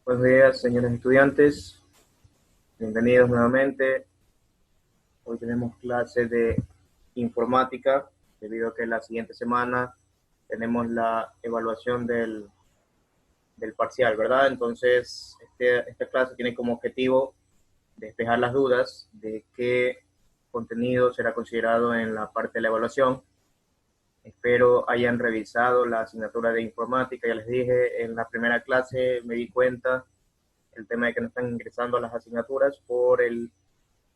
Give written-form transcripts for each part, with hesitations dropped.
Buenos días, señores estudiantes. Bienvenidos nuevamente. Hoy tenemos clase de informática, debido a que la siguiente semana tenemos la evaluación del parcial, ¿verdad? Entonces, esta clase tiene como objetivo despejar las dudas de qué contenido será considerado en la parte de la evaluación. Espero hayan revisado la asignatura de informática. Ya les dije, en la primera clase me di cuenta el tema de que no están ingresando a las asignaturas por el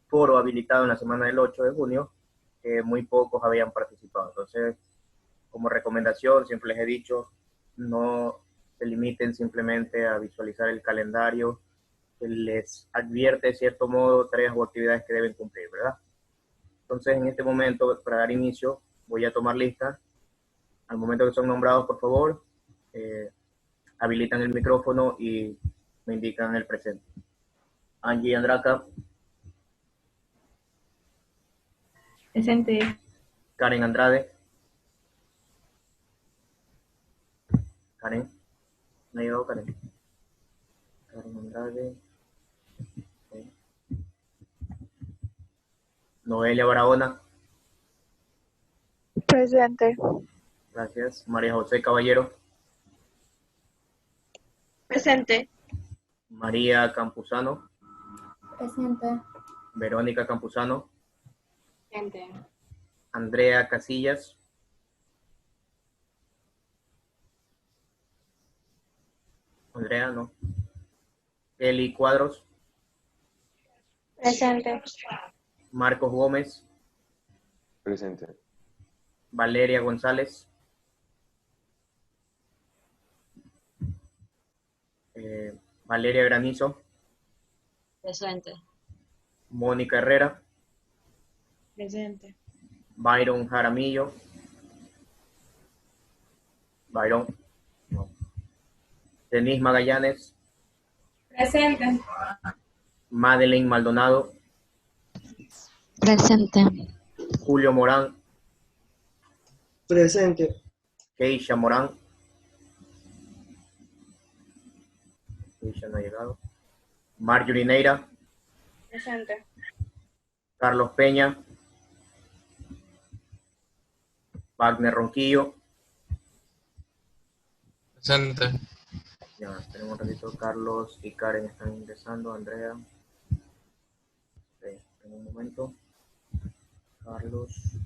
foro habilitado en la semana del 8 de junio, que muy pocos habían participado. Entonces, como recomendación, siempre les he dicho, no se limiten simplemente a visualizar el calendario que les advierte de cierto modo tareas o actividades que deben cumplir, ¿verdad? Entonces, en este momento, para dar inicio, voy a tomar lista. Al momento que son nombrados, por favor, habilitan el micrófono y me indican el presente. Angie Andraca. Presente. Karen Andrade. Karen. ¿Me ha llegado Karen? Karen Andrade. Okay. Noelia Barahona. Presente. Gracias. María José Caballero. Presente. María Campuzano. Presente. Verónica Campuzano. Presente. Andrea Casillas. Andrea, no. Eli Cuadros. Presente. Marcos Gómez. Presente. Valeria González. Valeria Granizo. Presente. Mónica Herrera. Presente. Byron Jaramillo. Byron. No. Denise Magallanes. Presente. Madeleine Maldonado. Presente. Julio Morán. Presente. Keisha Morán. Keisha no ha llegado. Marjorie Neira. Presente. Carlos Peña. Wagner Ronquillo. Presente. Ya, tenemos un ratito. Carlos y Karen están ingresando. Andrea. Okay, en un momento. Carlos.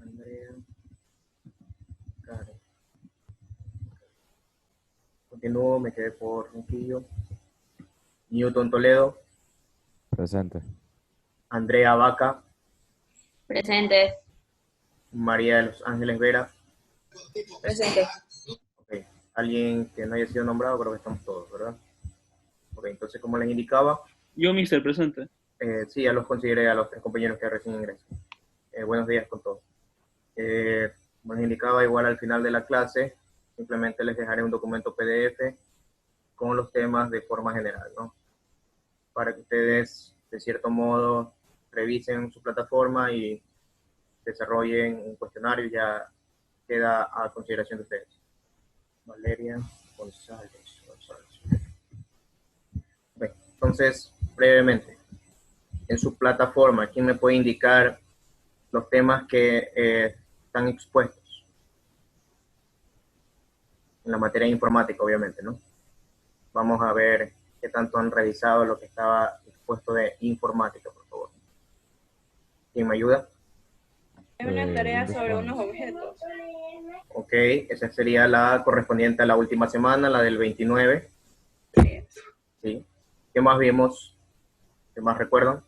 Andrea. Karen. Continúo, me quedé por Ronquillo. Newton Toledo. Presente. Andrea Vaca. Presente. María de los Ángeles Vera. Presente. Okay. Alguien que no haya sido nombrado, creo que estamos todos, ¿verdad? Ok, entonces, como les indicaba, Yo, mister, presente. sí, ya los consideré a los tres compañeros que recién ingresan. Buenos días con todos. Como les indicaba, igual al final de la clase, simplemente les dejaré un documento PDF con los temas de forma general, ¿no? Para que ustedes, de cierto modo, revisen su plataforma y desarrollen un cuestionario. Ya queda a consideración de ustedes. Valeria González. Okay. Entonces, brevemente, en su plataforma, ¿quién me puede indicar los temas que están expuestos? En la materia de informática, obviamente, ¿no? Vamos a ver qué tanto han revisado lo que estaba expuesto de informática, por favor. ¿Quién me ayuda? Es una tarea sobre unos objetos. Ok, esa sería la correspondiente a la última semana, la del 29. Sí. ¿Qué más vimos? ¿Qué más recuerdan?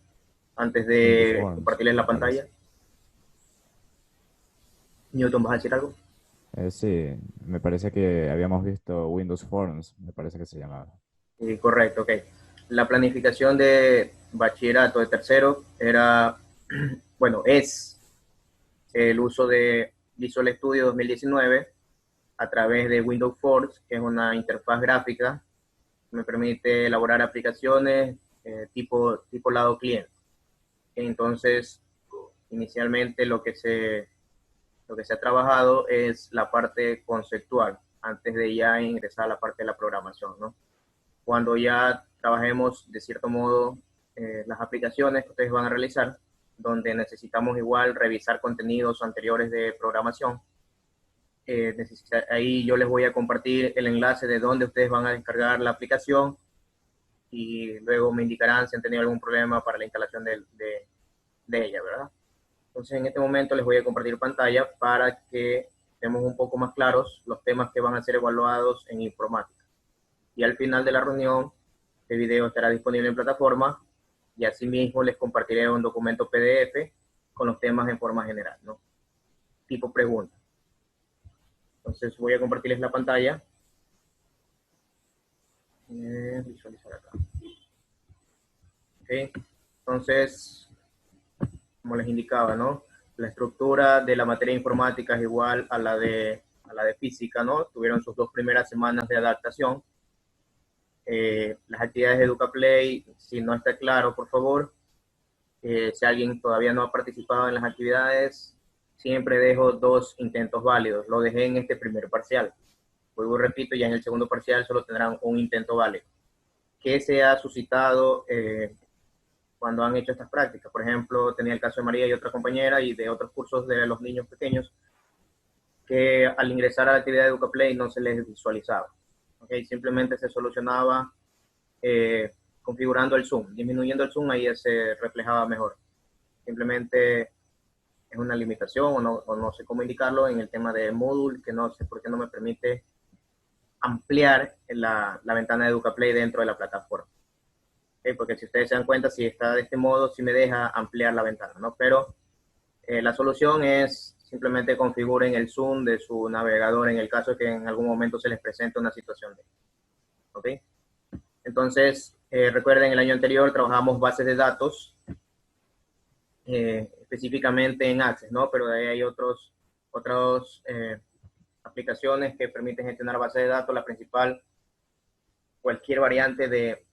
Antes de compartirles la pantalla. Newton, ¿vas a decir algo? Sí, me parece que habíamos visto Windows Forms, me parece que se llamaba. Sí, correcto, ok. La planificación de bachillerato de tercero era, bueno, es el uso de Visual Studio 2019 a través de Windows Forms, que es una interfaz gráfica que me permite elaborar aplicaciones tipo lado cliente. Entonces, inicialmente lo que se ha trabajado es la parte conceptual, antes de ya ingresar a la parte de la programación, ¿no? Cuando ya trabajemos de cierto modo las aplicaciones que ustedes van a realizar, donde necesitamos igual revisar contenidos anteriores de programación, ahí yo les voy a compartir el enlace de donde ustedes van a descargar la aplicación y luego me indicarán si han tenido algún problema para la instalación de ella, ¿verdad? Entonces en este momento les voy a compartir pantalla para que estemos un poco más claros los temas que van a ser evaluados en informática. Y al final de la reunión, este video estará disponible en plataforma y asimismo les compartiré un documento PDF con los temas en forma general, ¿no? Tipo pregunta. Entonces voy a compartirles la pantalla. Visualizar acá. Okay. Entonces, como les indicaba, ¿no? La estructura de la materia informática es igual a la de física, ¿no? Tuvieron sus 2 primeras semanas de adaptación. Las actividades de EducaPlay, si no está claro, por favor, si alguien todavía no ha participado en las actividades, siempre dejo 2 intentos válidos. Lo dejé en este primer parcial. Luego repito, ya en el segundo parcial solo tendrán un intento válido. ¿Qué se ha suscitado cuando han hecho estas prácticas? Por ejemplo, tenía el caso de María y otra compañera y de otros cursos de los niños pequeños que al ingresar a la actividad de EducaPlay no se les visualizaba. ¿Okay? Simplemente se solucionaba configurando el zoom, disminuyendo el zoom, ahí se reflejaba mejor. Simplemente es una limitación o no sé cómo indicarlo en el tema de Moodle, que no sé por qué no me permite ampliar la ventana de EducaPlay dentro de la plataforma. ¿Okay? Porque si ustedes se dan cuenta, si está de este modo, sí me deja ampliar la ventana, ¿no? Pero la solución es simplemente configuren el zoom de su navegador en el caso de que en algún momento se les presente una situación de ¿ok? Entonces, recuerden, el año anterior trabajamos bases de datos, específicamente en Access, ¿no? Pero de ahí hay otras aplicaciones que permiten gestionar bases de datos. La principal, cualquier variante de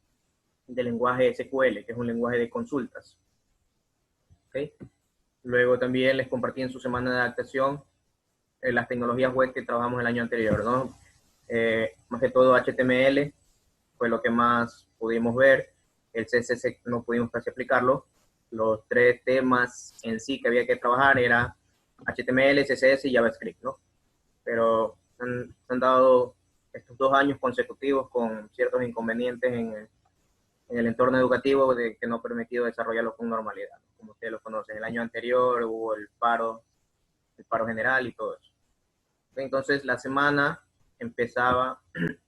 lenguaje SQL, que es un lenguaje de consultas. ¿Okay? Luego también les compartí en su semana de adaptación las tecnologías web que trabajamos el año anterior, ¿no? Más que todo HTML fue lo que más pudimos ver. El CSS no pudimos casi aplicarlo. Los 3 temas en sí que había que trabajar era HTML, CSS y JavaScript, ¿no? Pero han dado estos 2 años consecutivos con ciertos inconvenientes en el entorno educativo que no ha permitido desarrollarlo con normalidad. Como ustedes lo conocen, el año anterior hubo el paro general y todo eso. Entonces la semana empezaba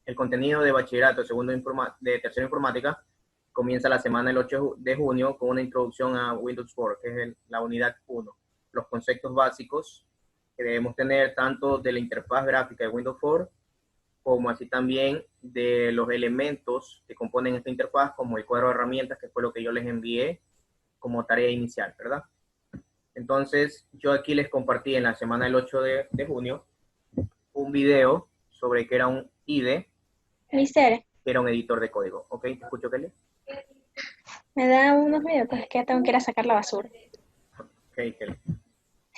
el contenido de bachillerato de tercero informática, comienza la semana el 8 de junio con una introducción a Windows 4, que es la unidad 1. Los conceptos básicos que debemos tener tanto de la interfaz gráfica de Windows 4 como así también de los elementos que componen esta interfaz, como el cuadro de herramientas, que fue lo que yo les envié como tarea inicial, ¿verdad? Entonces, yo aquí les compartí en la semana del 8 de junio un video sobre qué era un IDE, Mister, que era un editor de código. ¿Ok? ¿Te escucho, Kelly? me da unos minutos, es que tengo que ir a sacar la basura. Ok, Kelly.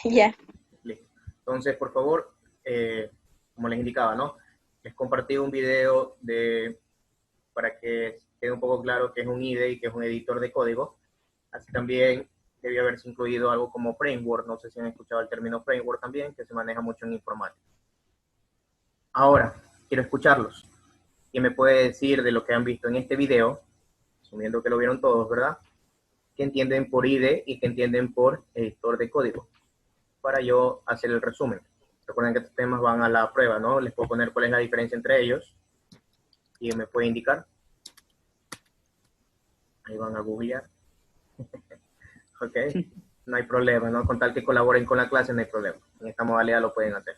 Ya. Listo. Entonces, por favor, como les indicaba, ¿no? Les compartí un video para que quede un poco claro que es un IDE y que es un editor de código. Así también debía haberse incluido algo como framework. No sé si han escuchado el término framework también, que se maneja mucho en informática. Ahora, quiero escucharlos. ¿Quién me puede decir de lo que han visto en este video, asumiendo que lo vieron todos, ¿verdad? ¿Qué entienden por IDE y qué entienden por editor de código? Para yo hacer el resumen. Recuerden que estos temas van a la prueba, ¿no? Les puedo poner cuál es la diferencia entre ellos. ¿Quién me puede indicar? Ahí van a googlear. Ok, no hay problema, ¿no? Con tal que colaboren con la clase, no hay problema. En esta modalidad lo pueden hacer.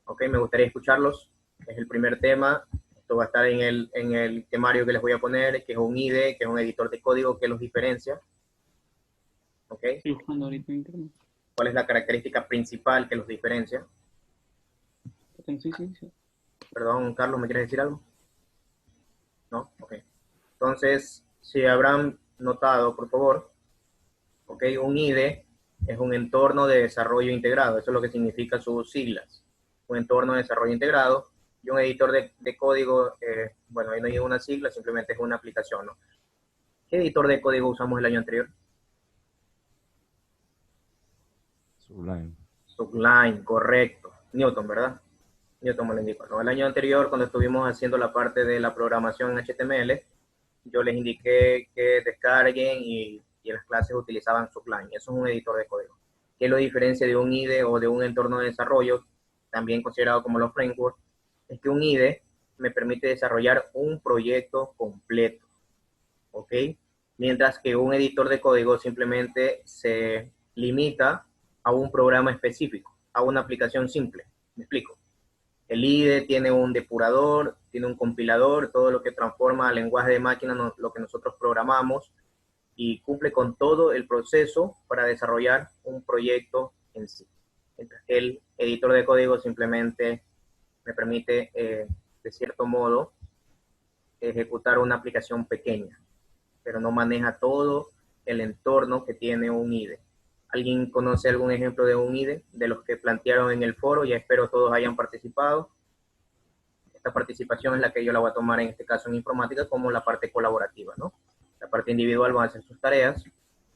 Ok, me gustaría escucharlos. Es el primer tema. Esto va a estar en el temario que les voy a poner, que es un IDE, que es un editor de código que los diferencia. Ok. Sí, buscando ahorita en internet. ¿Cuál es la característica principal que los diferencia? Sí. Perdón, Carlos, ¿me quieres decir algo? ¿No? Ok. Entonces, Si habrán notado, por favor, ok, un IDE es un entorno de desarrollo integrado, eso es lo que significa sus siglas, un entorno de desarrollo integrado, y un editor de código, bueno, ahí no hay una sigla, simplemente es una aplicación, ¿no? ¿Qué editor de código usamos el año anterior? Sublime. Sublime, correcto. Newton, ¿verdad? Newton me lo indicó, ¿no? El año anterior, cuando estuvimos haciendo la parte de la programación en HTML, yo les indiqué que descarguen y en las clases utilizaban Sublime. Eso es un editor de código. ¿Qué lo diferencia de un IDE o de un entorno de desarrollo, también considerado como los frameworks? Es que un IDE me permite desarrollar un proyecto completo, ¿ok? Mientras que un editor de código simplemente se limita a un programa específico, a una aplicación simple. ¿Me explico? El IDE tiene un depurador, tiene un compilador, todo lo que transforma al lenguaje de máquina, lo que nosotros programamos, y cumple con todo el proceso para desarrollar un proyecto en sí. El editor de código simplemente me permite, de cierto modo, ejecutar una aplicación pequeña, pero no maneja todo el entorno que tiene un IDE. ¿Alguien conoce algún ejemplo de un IDE de los que plantearon en el foro? Ya espero todos hayan participado. Esta participación es la que yo la voy a tomar en este caso en informática como la parte colaborativa, ¿no? La parte individual van a hacer sus tareas.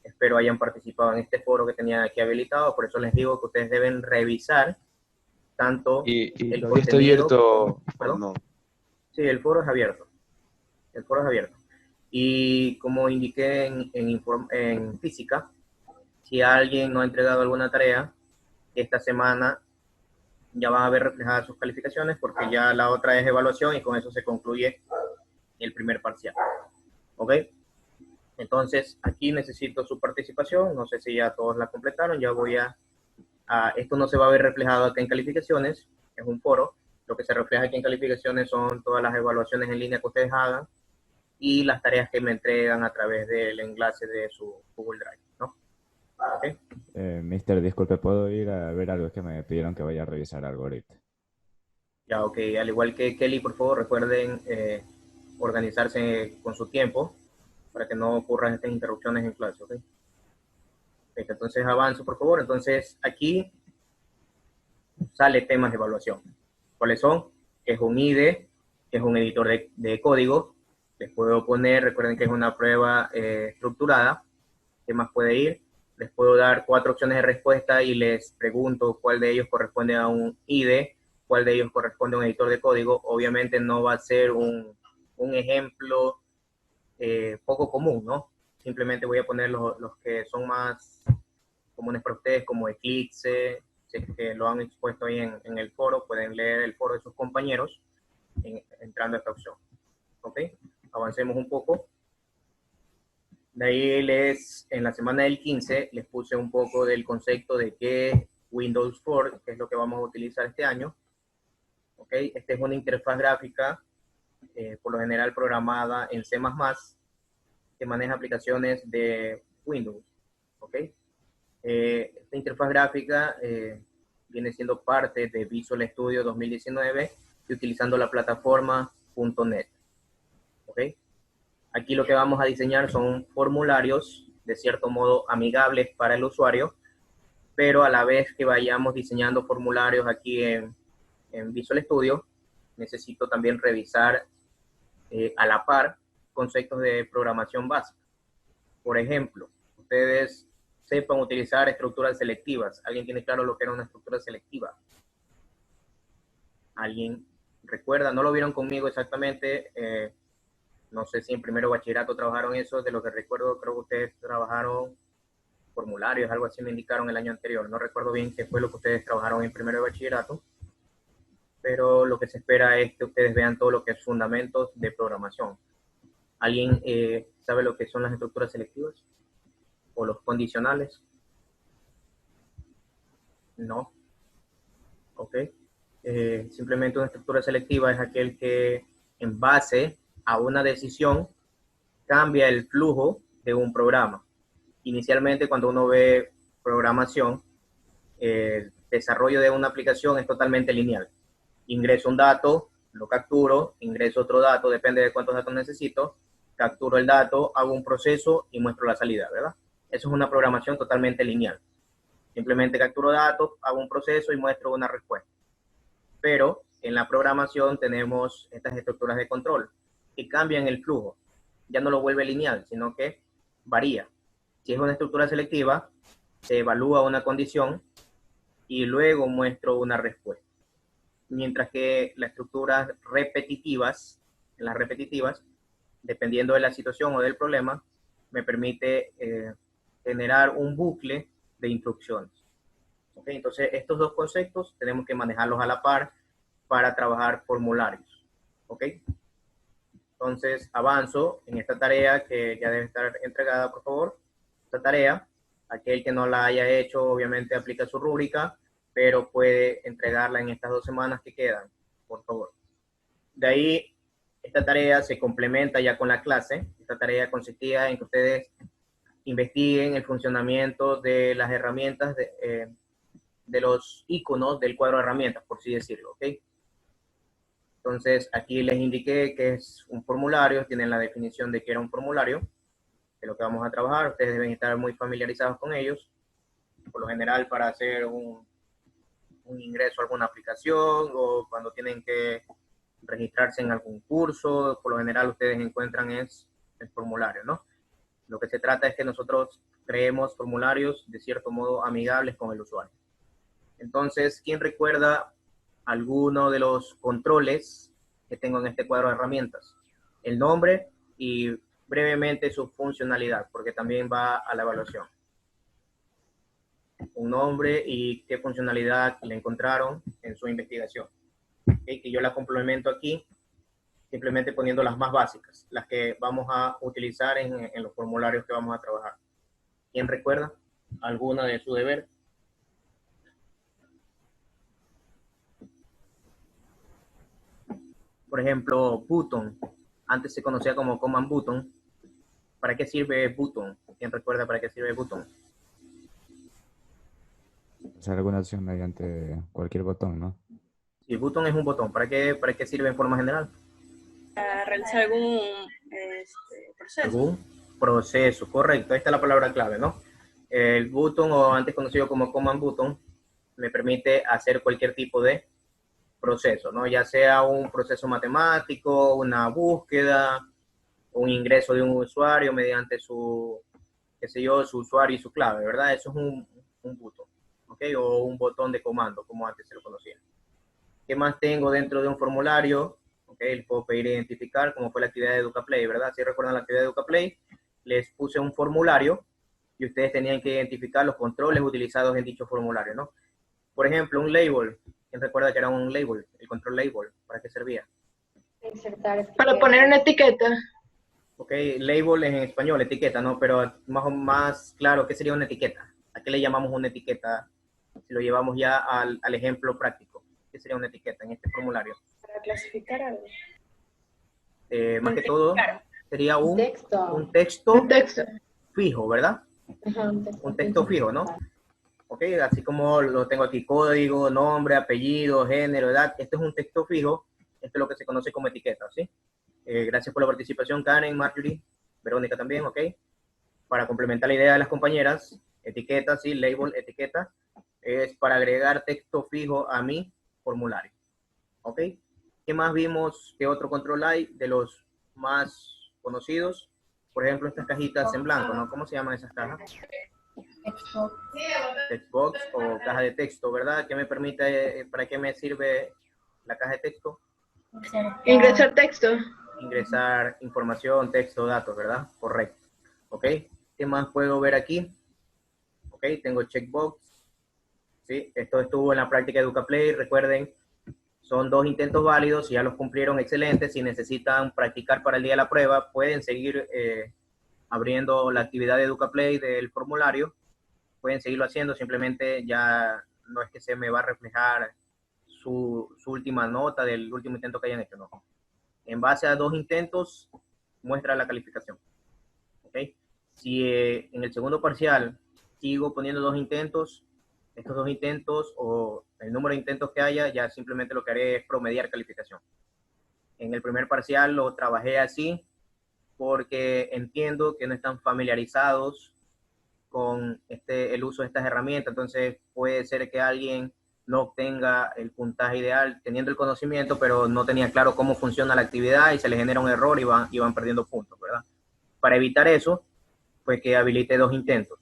Espero hayan participado en este foro que tenía aquí habilitado, por eso les digo que ustedes deben revisar tanto ¿Y el todavía está contenido. abierto ¿Perdón? o no? Sí, el foro es abierto. El foro es abierto. Y como indiqué en física, si alguien no ha entregado alguna tarea, esta semana ya van a ver reflejadas sus calificaciones porque ya la otra es evaluación y con eso se concluye el primer parcial. ¿Ok? Entonces, aquí necesito su participación. No sé si ya todos la completaron. Ya voy esto no se va a ver reflejado acá en calificaciones. Es un foro. Lo que se refleja aquí en calificaciones son todas las evaluaciones en línea que ustedes hagan y las tareas que me entregan a través del enlace de su Google Drive, ¿no? ¿Ok? Mister, disculpe, ¿puedo ir a ver algo? Es que me pidieron que vaya a revisar algo ahorita. Ya, ok. Al igual que Kelly, por favor, recuerden organizarse con su tiempo para que no ocurran estas interrupciones en clase, ¿ok? Entonces avanzo, por favor. Entonces aquí sale temas de evaluación. ¿Cuáles son? ¿Qué es un IDE? ¿Qué es un editor de código? Les puedo poner, recuerden que es una prueba estructurada. ¿Qué más puede ir? Les puedo dar 4 opciones de respuesta y les pregunto cuál de ellos corresponde a un IDE, cuál de ellos corresponde a un editor de código. Obviamente no va a ser un ejemplo poco común, ¿no? Simplemente voy a poner los que son más comunes para ustedes, como Eclipse, que lo han expuesto ahí en el foro, pueden leer el foro de sus compañeros entrando a esta opción. ¿Ok? Avancemos un poco. De ahí en la semana del 15, les puse un poco del concepto de qué Windows 4, que es lo que vamos a utilizar este año. ¿Ok? Esta es una interfaz gráfica, por lo general programada en C++, que maneja aplicaciones de Windows. ¿Ok? Esta interfaz gráfica viene siendo parte de Visual Studio 2019 y utilizando la plataforma .NET. ¿Ok? Aquí lo que vamos a diseñar son formularios de cierto modo amigables para el usuario, pero a la vez que vayamos diseñando formularios aquí en Visual Studio, necesito también revisar a la par conceptos de programación básica. Por ejemplo, ustedes sepan utilizar estructuras selectivas. ¿Alguien tiene claro lo que era una estructura selectiva? ¿Alguien recuerda? No lo vieron conmigo exactamente. No sé si en primero bachillerato trabajaron eso. De lo que recuerdo, creo que ustedes trabajaron formularios, algo así me indicaron el año anterior. No recuerdo bien qué fue lo que ustedes trabajaron en primero de bachillerato, pero lo que se espera es que ustedes vean todo lo que es fundamentos de programación. ¿Alguien sabe lo que son las estructuras selectivas? ¿O los condicionales? No. Ok. Simplemente una estructura selectiva es aquel que en base a una decisión cambia el flujo de un programa. Inicialmente, cuando uno ve programación, el desarrollo de una aplicación es totalmente lineal. Ingreso un dato, lo capturo, ingreso otro dato, depende de cuántos datos necesito, capturo el dato, hago un proceso y muestro la salida, ¿verdad? Eso es una programación totalmente lineal. Simplemente capturo datos, hago un proceso y muestro una respuesta. Pero en la programación tenemos estas estructuras de control que cambian el flujo. Ya no lo vuelve lineal, sino que varía. Si es una estructura selectiva, se evalúa una condición y luego muestro una respuesta. Mientras que las estructuras repetitivas, en las repetitivas, dependiendo de la situación o del problema, me permite generar un bucle de instrucciones. ¿Okay? Entonces, estos dos conceptos tenemos que manejarlos a la par para trabajar formularios. ¿Ok? Entonces, avanzo en esta tarea que ya debe estar entregada, por favor. Esta tarea, aquel que no la haya hecho, obviamente aplica su rúbrica, pero puede entregarla en estas 2 semanas que quedan, por favor. De ahí, esta tarea se complementa ya con la clase. Esta tarea consistía en que ustedes investiguen el funcionamiento de las herramientas, de los iconos del cuadro de herramientas, por así decirlo, ¿ok? Entonces, aquí les indiqué que es un formulario, tienen la definición de que era un formulario, de lo que vamos a trabajar. Ustedes deben estar muy familiarizados con ellos. Por lo general, para hacer un ingreso a alguna aplicación o cuando tienen que registrarse en algún curso, por lo general ustedes encuentran es el formulario, ¿no? Lo que se trata es que nosotros creemos formularios de cierto modo amigables con el usuario. Entonces, ¿quién recuerda alguno de los controles que tengo en este cuadro de herramientas? El nombre y brevemente su funcionalidad, porque también va a la evaluación. Un nombre y qué funcionalidad le encontraron en su investigación. ¿Okay? Que yo la complemento aquí, simplemente poniendo las más básicas, las que vamos a utilizar en los formularios que vamos a trabajar. ¿Quién recuerda alguna de su deber? Por ejemplo, button. Antes se conocía como command button. ¿Para qué sirve button? ¿Quién recuerda para qué sirve button? Usar alguna acción mediante cualquier botón, ¿no? Sí, button es un botón. Para qué sirve en forma general? Para realizar algún proceso. Algún proceso, correcto. Ahí está la palabra clave, ¿no? El button, o antes conocido como command button, me permite hacer cualquier tipo de proceso, ¿no? Ya sea un proceso matemático, una búsqueda, un ingreso de un usuario mediante su, qué sé yo, su usuario y su clave, ¿verdad? Eso es un botón, ¿ok? O un botón de comando, como antes se lo conocía. ¿Qué más tengo dentro de un formulario? ¿Ok? Les puedo pedir identificar, como fue la actividad de EducaPlay, ¿verdad? Si recuerdan la actividad de EducaPlay, les puse un formulario y ustedes tenían que identificar los controles utilizados en dicho formulario, ¿no? Por ejemplo, un label. ¿Quién recuerda que era un label? El control label, ¿para qué servía? Para poner una etiqueta. Ok, label en español, etiqueta, ¿no? Pero más claro, ¿qué sería una etiqueta? ¿A qué le llamamos una etiqueta? Si lo llevamos ya al ejemplo práctico. ¿Qué sería una etiqueta en este formulario? Para clasificar algo. Más que todo, sería un Un texto texto. fijo, ¿verdad? Ajá, Un texto fijo, ¿no? Ok, así como lo tengo aquí, código, nombre, apellido, género, edad. Este es un texto fijo. Esto es lo que se conoce como etiqueta, ¿sí? Gracias por la participación, Karen, Marjorie, Verónica también, ¿ok? Para complementar la idea de las compañeras, etiqueta, sí, label, etiqueta, es para agregar texto fijo a mi formulario, ¿ok? ¿Qué más vimos? ¿Qué otro control hay de los más conocidos? Por ejemplo, estas cajitas en blanco, ¿no? ¿Cómo se llaman esas cajas? Textbox o caja de texto, ¿verdad? ¿Qué me permite, para qué me sirve la caja de texto? Ingresar texto. Ingresar información, texto, datos, ¿verdad? Correcto. ¿Ok? ¿Qué más puedo ver aquí? Ok, tengo checkbox. ¿Sí? Esto estuvo en la práctica de EducaPlay. Recuerden, son 2 intentos válidos. Si ya los cumplieron, excelente. Si necesitan practicar para el día de la prueba, pueden seguir abriendo la actividad de EducaPlay del formulario. Pueden seguirlo haciendo. Simplemente ya no es que se me va a reflejar su última nota del último intento que hayan hecho, no. En base a 2 intentos, muestra la calificación. ¿Ok? Si en el segundo parcial sigo poniendo 2 intentos, estos 2 intentos o el número de intentos que haya, ya simplemente lo que haré es promediar calificación. En el primer parcial lo trabajé así, porque entiendo que no están familiarizados con el uso de estas herramientas, entonces puede ser que alguien no obtenga el puntaje ideal teniendo el conocimiento, pero no tenía claro cómo funciona la actividad y se le genera un error y van perdiendo puntos, ¿verdad? Para evitar eso, pues que habilite 2 intentos.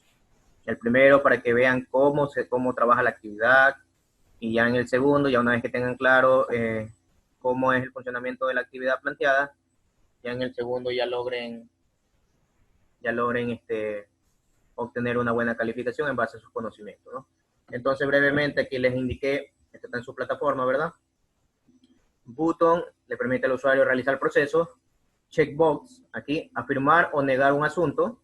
El primero para que vean cómo trabaja la actividad, y ya en el segundo, ya una vez que tengan claro cómo es el funcionamiento de la actividad planteada, ya en el segundo ya logren obtener una buena calificación en base a sus conocimientos, ¿no? Entonces, brevemente, aquí les indiqué, esto está en su plataforma, ¿verdad? Button le permite al usuario realizar el proceso. Checkbox, aquí, afirmar o negar un asunto.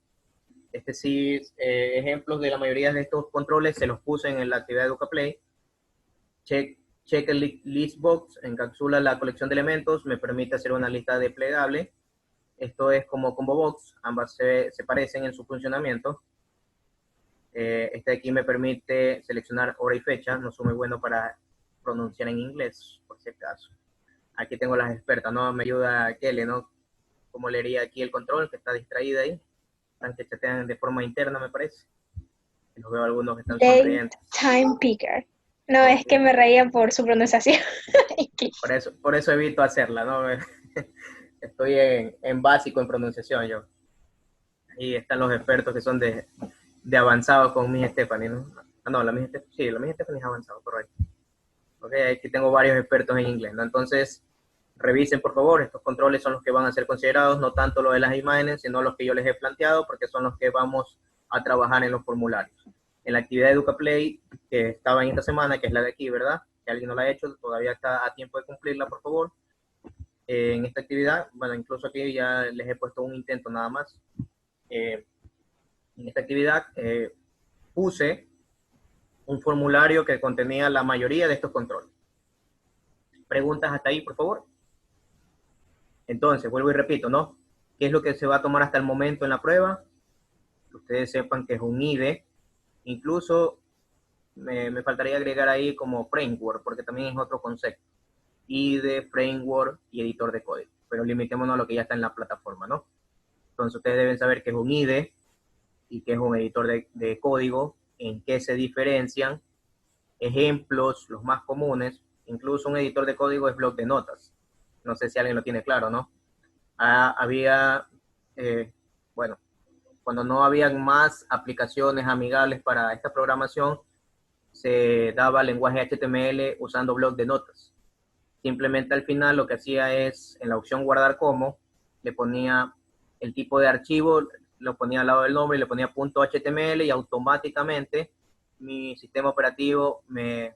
Sí, ejemplos de la mayoría de estos controles se los puse en la actividad de EducaPlay. Checklist box encapsula la colección de elementos, me permite hacer una lista desplegable. Esto es como Combo Box, ambas se parecen en su funcionamiento. Este de aquí me permite seleccionar hora y fecha, no soy muy bueno para pronunciar en inglés, por si acaso. Aquí tengo las expertas, ¿no? Me ayuda Kelly, ¿no? Como leería aquí el control, que está distraída ahí. Están que chatean de forma interna, me parece. Y los veo algunos que están sonriendo. Time Picker. No, Okay. es que me reía por su pronunciación. Por eso evito hacerla, ¿no? Estoy en básico en pronunciación yo. Ahí están los expertos que son de avanzado con Miss Stephanie, ¿no? Ah, no, la Miss Stephanie es avanzado, correcto. Ok, aquí tengo varios expertos en inglés, ¿no? Entonces, revisen por favor, estos controles son los que van a ser considerados, no tanto lo de las imágenes, sino los que yo les he planteado, porque son los que vamos a trabajar en los formularios. En la actividad de EducaPlay, que estaba en esta semana, que es la de aquí, ¿verdad? Si alguien no la ha hecho, todavía está a tiempo de cumplirla, por favor. En esta actividad, bueno, incluso aquí ya les he puesto un intento nada más. En esta actividad puse un formulario que contenía la mayoría de estos controles. Preguntas hasta ahí, por favor. Entonces, vuelvo y repito, ¿no? ¿Qué es lo que se va a tomar hasta el momento en la prueba? Que ustedes sepan que es un IDE. Incluso me faltaría agregar ahí como framework, porque también es otro concepto. IDE, framework y editor de código. Pero limitémonos a lo que ya está en la plataforma, ¿no? Entonces, ustedes deben saber que es un IDE y que es un editor de código, en qué se diferencian, ejemplos, los más comunes. Incluso un editor de código es bloc de notas. No sé si alguien lo tiene claro, ¿no? Bueno, cuando no habían más aplicaciones amigables para esta programación, se daba lenguaje HTML usando bloc de notas. Simplemente al final lo que hacía es, en la opción guardar como, le ponía el tipo de archivo, lo ponía al lado del nombre y le ponía .html y automáticamente mi sistema operativo me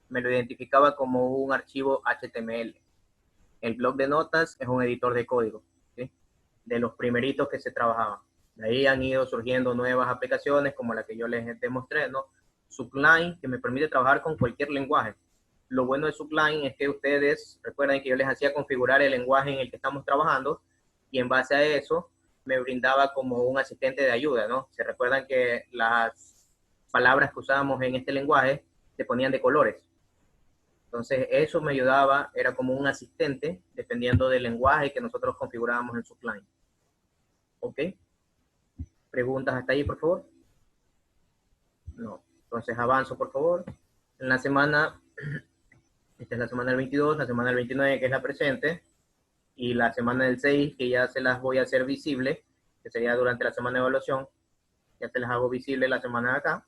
lo identificaba como un archivo HTML. El bloc de notas es un editor de código, ¿sí? De los primeritos que se trabajaban. De ahí han ido surgiendo nuevas aplicaciones como la que yo les demostré, ¿no? Sublime, que me permite trabajar con cualquier lenguaje. Lo bueno de Sublime es que ustedes recuerden que yo les hacía configurar el lenguaje en el que estamos trabajando y en base a eso me brindaba como un asistente de ayuda, ¿no? Se recuerdan que las palabras que usábamos en este lenguaje se ponían de colores. Entonces eso me ayudaba, era como un asistente dependiendo del lenguaje que nosotros configurábamos en Sublime. ¿Ok? ¿Preguntas hasta ahí, por favor? No. Entonces avanzo, por favor. En la semana, esta es la semana del 22, la semana del 29, que es la presente, y la semana del 6, que ya se las voy a hacer visible, que sería durante la semana de evaluación, ya se las hago visible la semana de acá.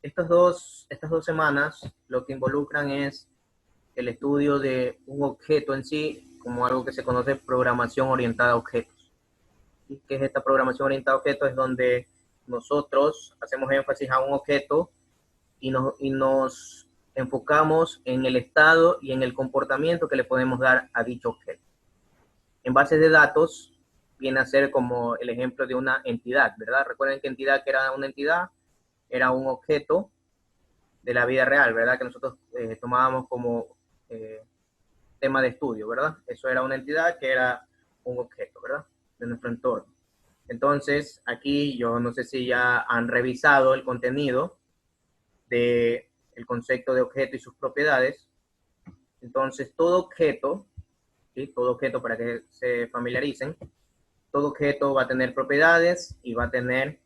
Estas dos semanas lo que involucran es el estudio de un objeto en sí, como algo que se conoce programación orientada a objetos. ¿Y qué es esta programación orientada a objetos? Es donde nosotros hacemos énfasis a un objeto y nos enfocamos en el estado y en el comportamiento que le podemos dar a dicho objeto. En bases de datos viene a ser como el ejemplo de una entidad, ¿verdad? Recuerden que entidad, que era una entidad, era un objeto de la vida real, ¿verdad? Que nosotros tomábamos como tema de estudio, ¿verdad? Eso era una entidad que era un objeto, ¿verdad? De nuestro entorno. Entonces, aquí yo no sé si ya han revisado el contenido del concepto de objeto y sus propiedades. Entonces, todo objeto, ¿sí? Todo objeto, para que se familiaricen, todo objeto va a tener propiedades y va a tener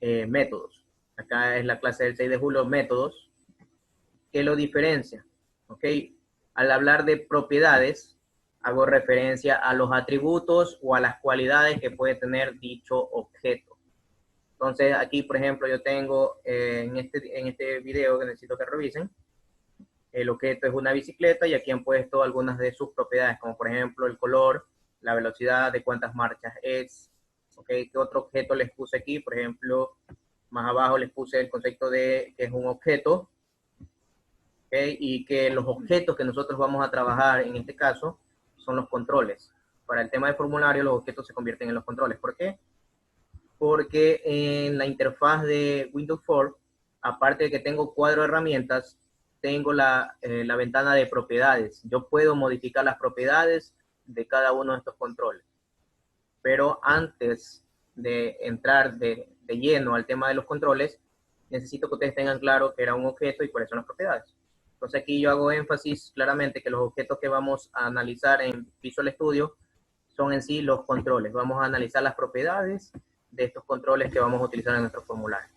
métodos. Acá es la clase del 6 de julio, métodos. ¿Qué lo diferencia? ¿Ok? Al hablar de propiedades, hago referencia a los atributos o a las cualidades que puede tener dicho objeto. Entonces, aquí, por ejemplo, yo tengo en este video que necesito que revisen, el objeto es una bicicleta y aquí han puesto algunas de sus propiedades, como por ejemplo el color, la velocidad, de cuántas marchas es. ¿Ok? ¿Qué otro objeto les puse aquí? Por ejemplo, más abajo les puse el concepto de que es un objeto. ¿Okay? Y que los objetos que nosotros vamos a trabajar en este caso son los controles. Para el tema de formulario, los objetos se convierten en los controles. ¿Por qué? Porque en la interfaz de Windows 4, aparte de que tengo cuadro de herramientas, tengo la ventana de propiedades. Yo puedo modificar las propiedades de cada uno de estos controles. Pero antes de entrar de lleno al tema de los controles, necesito que ustedes tengan claro que era un objeto y cuáles son las propiedades. Entonces aquí yo hago énfasis claramente que los objetos que vamos a analizar en Visual Studio son en sí los controles. Vamos a analizar las propiedades de estos controles que vamos a utilizar en nuestro formulario.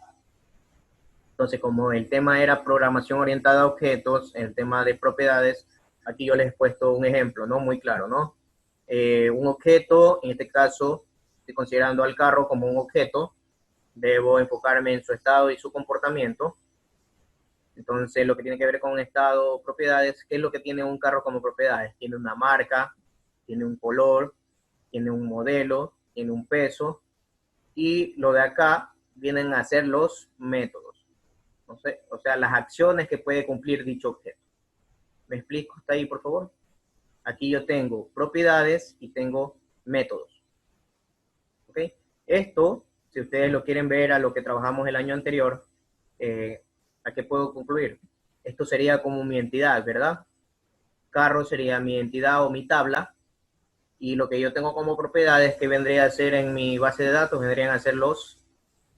Entonces, como el tema era programación orientada a objetos, el tema de propiedades, aquí yo les he puesto un ejemplo, ¿no? Muy claro, ¿no? Un objeto, en este caso, estoy considerando al carro como un objeto, debo enfocarme en su estado y su comportamiento. Entonces, lo que tiene que ver con estado, propiedades, ¿qué es lo que tiene un carro como propiedades? Tiene una marca, tiene un color, tiene un modelo, tiene un peso, y lo de acá vienen a ser los métodos. Entonces, o sea, las acciones que puede cumplir dicho objeto. ¿Me explico hasta ahí, por favor? Aquí yo tengo propiedades y tengo métodos. ¿Ok? Esto, si ustedes lo quieren ver a lo que trabajamos el año anterior, ¿a qué puedo concluir? Esto sería como mi entidad, ¿verdad? Carro sería mi entidad o mi tabla, y lo que yo tengo como propiedades que vendría a ser en mi base de datos, vendrían a ser los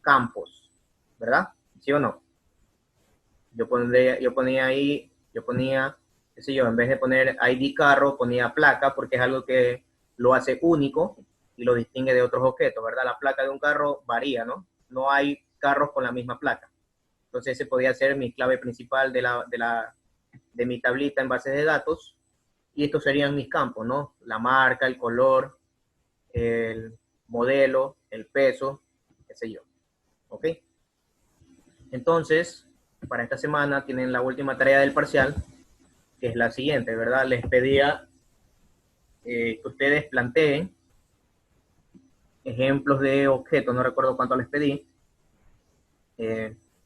campos, ¿verdad? ¿Sí o no? Yo ponía, qué sé yo, en vez de poner ID carro, ponía placa, porque es algo que lo hace único y lo distingue de otros objetos, ¿verdad? La placa de un carro varía, ¿no? No hay carros con la misma placa. Entonces ese podría ser mi clave principal de mi tablita en base de datos, y estos serían mis campos, ¿no? La marca, el color, el modelo, el peso, qué sé yo. ¿Ok? Entonces, para esta semana tienen la última tarea del parcial, que es la siguiente, ¿verdad? Les pedía que ustedes planteen ejemplos de objetos, no recuerdo cuánto les pedí.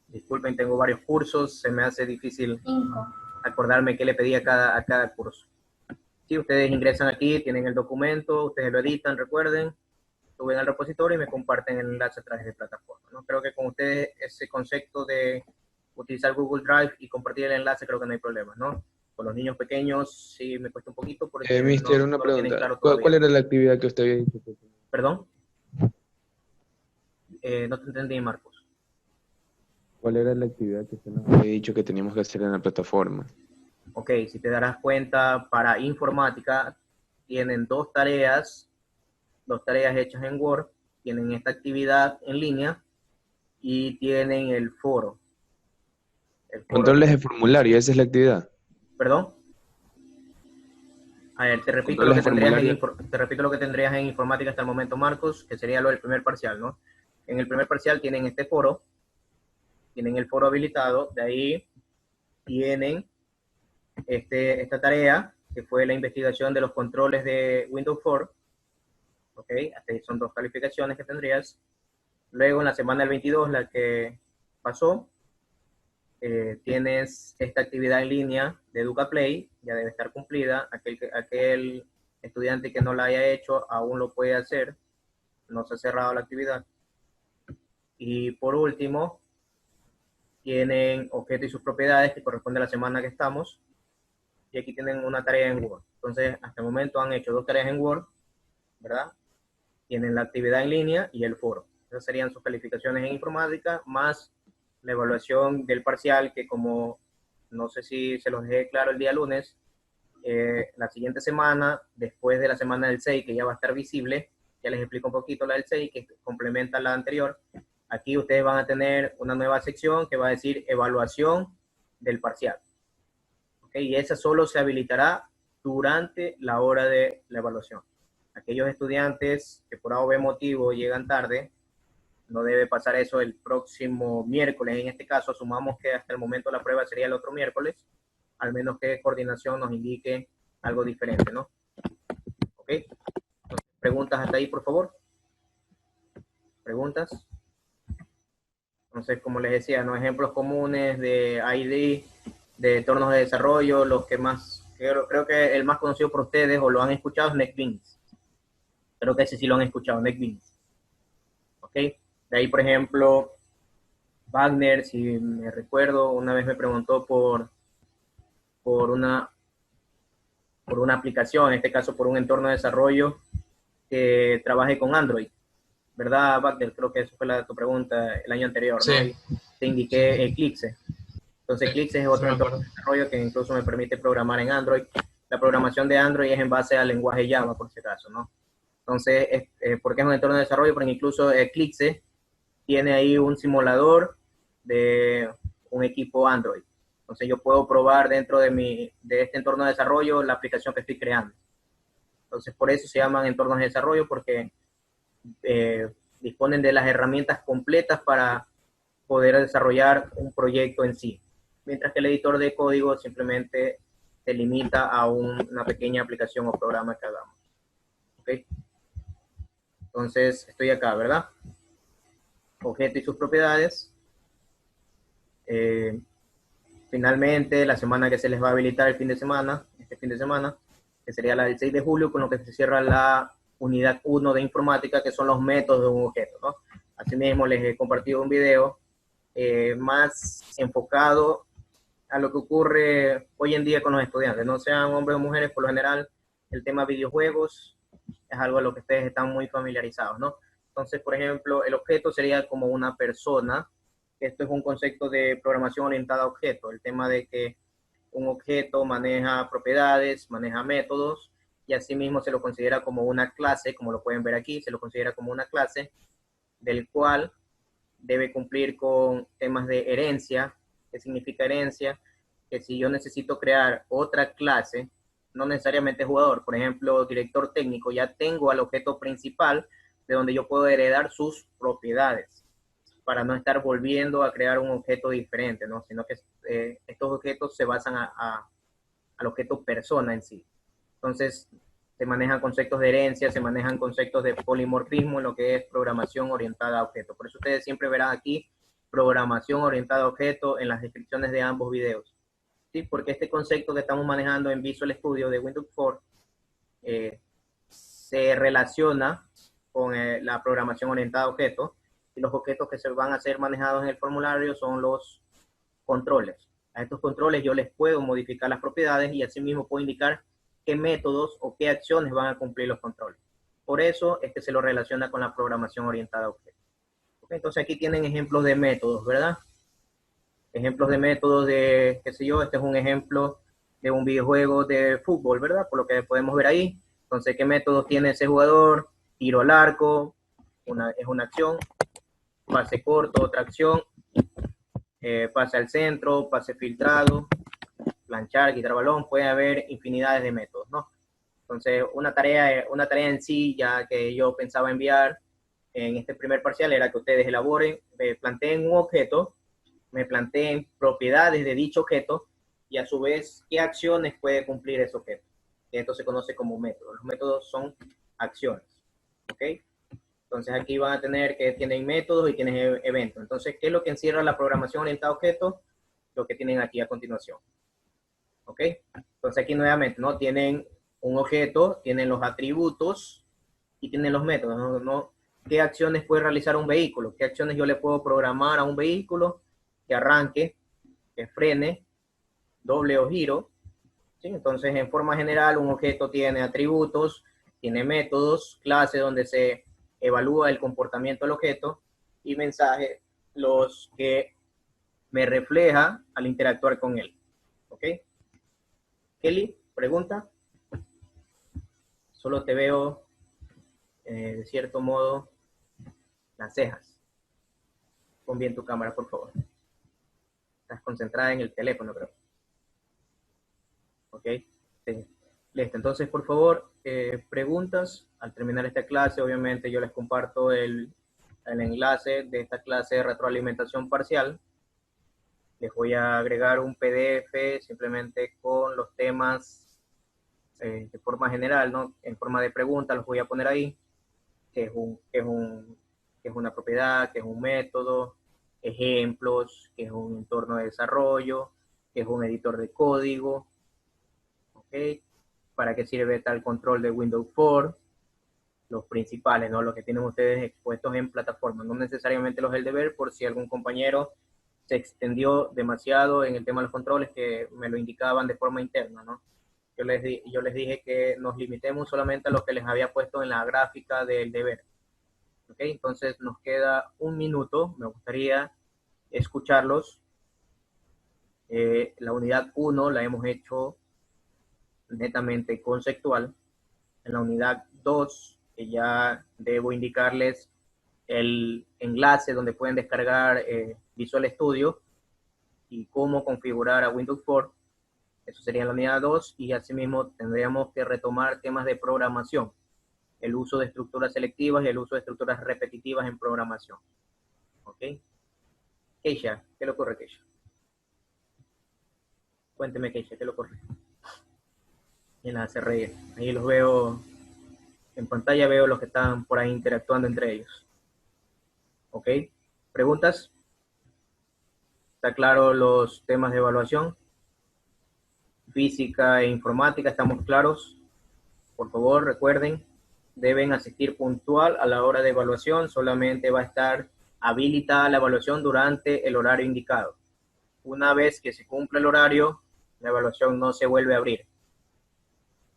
Disculpen, tengo varios cursos, se me hace difícil 5. acordarme qué le pedí a cada curso. Si ustedes ingresan aquí, tienen el documento, ustedes lo editan, recuerden, suben al repositorio y me comparten el enlace a través de plataforma, ¿no? Creo que con ustedes ese concepto de utilizar Google Drive y compartir el enlace, creo que no hay problema, ¿no? Con los niños pequeños sí me cuesta un poquito porque Mister, una no lo tienen pregunta. claro ¿Cuál todavía. era la actividad que usted había dicho? ¿Perdón? No te entendí, Marcos. ¿Cuál era la actividad que usted nos había dicho que teníamos que hacer en la plataforma? Ok, si te darás cuenta, para informática tienen dos tareas hechas en Word, tienen esta actividad en línea y tienen el foro. Controles de formulario, esa es la actividad. ¿Perdón? A ver, te repito lo Controles de formulario. que tendrías en informática hasta el momento, Marcos, que sería lo del primer parcial, ¿no? En el primer parcial tienen este foro, tienen el foro habilitado, de ahí tienen esta tarea, que fue la investigación de los controles de Windows 4, ¿ok? Hasta ahí son 2 calificaciones que tendrías. Luego, en la semana del 22, la que pasó, tienes esta actividad en línea de EducaPlay, ya debe estar cumplida. Aquel estudiante que no la haya hecho aún lo puede hacer, no se ha cerrado la actividad. Y por último, tienen objetos y sus propiedades, que corresponde a la semana que estamos, y aquí tienen una tarea en Word. Entonces, hasta el momento han hecho 2 tareas en Word, ¿verdad? Tienen la actividad en línea y el foro. Esas serían sus calificaciones en informática, más la evaluación del parcial, que como no sé si se los dejé claro el día lunes, la siguiente semana, después de la semana del 6, que ya va a estar visible, ya les explico un poquito la del 6, que complementa la anterior. Aquí ustedes van a tener una nueva sección que va a decir evaluación del parcial. ¿Okay? Y esa solo se habilitará durante la hora de la evaluación. Aquellos estudiantes que por A o B motivo llegan tarde, no debe pasar eso el próximo miércoles. En este caso, asumamos que hasta el momento la prueba sería el otro miércoles, al menos que coordinación nos indique algo diferente, ¿no? ¿Ok? Entonces, preguntas hasta ahí, por favor. ¿Preguntas? Entonces, como les decía, ¿no? Ejemplos comunes de ID, de entornos de desarrollo, los que más, creo que el más conocido por ustedes o lo han escuchado es NetBeans. Creo que ese sí lo han escuchado, NetBeans. ¿Ok? De ahí, por ejemplo, Wagner, si me recuerdo, una vez me preguntó por una aplicación, en este caso por un entorno de desarrollo que trabaje con Android. ¿Verdad, Wagner? Creo que eso fue tu pregunta el año anterior, Sí. ¿no? Y te indiqué Eclipse. Entonces, Eclipse es otro Sí, me entorno de desarrollo que incluso me permite programar en Android. La programación de Android es en base al lenguaje Java, por si acaso, ¿no? Entonces, ¿por qué es un entorno de desarrollo? Porque incluso Eclipse tiene ahí un simulador de un equipo Android. Entonces yo puedo probar dentro de este entorno de desarrollo la aplicación que estoy creando. Entonces por eso se llaman entornos de desarrollo, porque disponen de las herramientas completas para poder desarrollar un proyecto en sí. Mientras que el editor de código simplemente se limita a una pequeña aplicación o programa que hagamos. ¿Ok? Entonces estoy acá, ¿verdad? Objeto y sus propiedades. Finalmente, la semana que se les va a habilitar el fin de semana, este fin de semana, que sería la del 6 de julio, con lo que se cierra la unidad 1 de informática, que son los métodos de un objeto, ¿no? Asimismo, les he compartido un video más enfocado a lo que ocurre hoy en día con los estudiantes, no sean hombres o mujeres, por lo general, el tema videojuegos es algo a lo que ustedes están muy familiarizados, ¿no? Entonces, por ejemplo, el objeto sería como una persona. Esto es un concepto de programación orientada a objetos, el tema de que un objeto maneja propiedades, maneja métodos, y asimismo se lo considera como una clase, como lo pueden ver aquí, se lo considera como una clase, del cual debe cumplir con temas de herencia. ¿Qué significa herencia? Que si yo necesito crear otra clase, no necesariamente jugador, por ejemplo, director técnico, ya tengo al objeto principal de donde yo puedo heredar sus propiedades, para no estar volviendo a crear un objeto diferente, ¿no? Sino que estos objetos se basan al objeto persona en sí. Entonces, se manejan conceptos de herencia, se manejan conceptos de polimorfismo en lo que es programación orientada a objetos. Por eso ustedes siempre verán aquí programación orientada a objetos en las descripciones de ambos videos. ¿Sí? Porque este concepto que estamos manejando en Visual Studio de Windows 4 se relaciona con la programación orientada a objetos, y los objetos que se van a ser manejados en el formulario son los controles. A estos controles yo les puedo modificar las propiedades y asimismo puedo indicar qué métodos o qué acciones van a cumplir los controles. Por eso se lo relaciona con la programación orientada a objetos. Okay, entonces aquí tienen ejemplos de métodos, ¿verdad? Ejemplos de métodos de, qué sé yo, este es un ejemplo de un videojuego de fútbol, ¿verdad? Por lo que podemos ver ahí. Entonces, ¿qué métodos tiene ese jugador? Tiro al arco, es una acción. Pase corto, otra acción. Pase al centro, pase filtrado, planchar, quitar balón. Puede haber infinidades de métodos, ¿no? Entonces, una tarea en sí, ya que yo pensaba enviar en este primer parcial, era que ustedes elaboren, planteen un objeto, me planteen propiedades de dicho objeto y a su vez qué acciones puede cumplir ese objeto. Y esto se conoce como método. Los métodos son acciones. ¿Ok? Entonces aquí van a tener que tienen métodos y tienen eventos. Entonces, ¿qué es lo que encierra la programación orientada a objetos? Lo que tienen aquí a continuación. ¿Ok? Entonces aquí nuevamente, ¿no? Tienen un objeto, tienen los atributos y tienen los métodos, ¿no? ¿Qué acciones puede realizar un vehículo? ¿Qué acciones yo le puedo programar a un vehículo? Que arranque, que frene, doble o giro. ¿Sí? Entonces, en forma general, un objeto tiene atributos, tiene métodos, clases donde se evalúa el comportamiento del objeto, y mensajes, los que me refleja al interactuar con él. ¿Ok? Kelly, pregunta. Solo te veo de cierto modo, las cejas. Pon bien tu cámara, por favor. Estás concentrada en el teléfono, creo. ¿Ok? Sí. Listo. Entonces, por favor, preguntas. Al terminar esta clase, obviamente, yo les comparto el enlace de esta clase de retroalimentación parcial. Les voy a agregar un PDF simplemente con los temas de forma general, ¿no? En forma de preguntas los voy a poner ahí. Qué es una propiedad, qué es un método, ejemplos, qué es un entorno de desarrollo, qué es un editor de código, ¿ok? Para qué sirve tal control de Windows 4, los principales, ¿no? Los que tienen ustedes expuestos en plataforma, no necesariamente los del deber, por si algún compañero se extendió demasiado en el tema de los controles que me lo indicaban de forma interna, ¿no? Yo les dije que nos limitemos solamente a lo que les había puesto en la gráfica del deber. ¿Ok? Entonces nos queda un minuto, me gustaría escucharlos. La unidad 1 la hemos hecho netamente conceptual. En la unidad 2, que ya debo indicarles el enlace donde pueden descargar Visual Studio y cómo configurar a Windows 4. Eso sería la unidad 2, y asimismo tendríamos que retomar temas de programación, el uso de estructuras selectivas y el uso de estructuras repetitivas en programación. ¿Ok? Keisha, ¿qué le ocurre, Keisha? Cuénteme, Keisha, ¿qué le ocurre? Y la hace reír. Ahí los veo, en pantalla veo los que están por ahí interactuando entre ellos. ¿Ok? ¿Preguntas? ¿Está claro los temas de evaluación? Física e informática, ¿estamos claros? Por favor, recuerden, deben asistir puntual a la hora de evaluación. Solamente va a estar habilitada la evaluación durante el horario indicado. Una vez que se cumple el horario, la evaluación no se vuelve a abrir.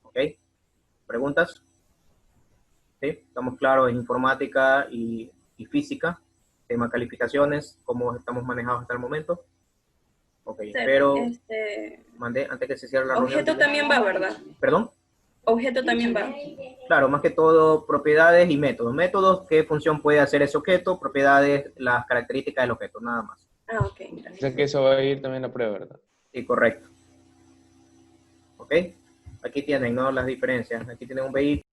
¿Ok? ¿Preguntas? ¿Sí? ¿Estamos claros en informática y física? Tema calificaciones, ¿cómo estamos manejados hasta el momento? Ok, espero... Mandé antes que se cierre la reunión. Objeto también va, ¿verdad? ¿Perdón? Objeto también va. Claro, más que todo propiedades y métodos. Métodos, qué función puede hacer ese objeto, propiedades, las características del objeto, nada más. Ah, ok, O gracias. sea que eso va a ir también a la prueba, ¿verdad? Sí, correcto. ¿Ok? Aquí tienen, ¿no? Las diferencias. Aquí tienen un vehículo.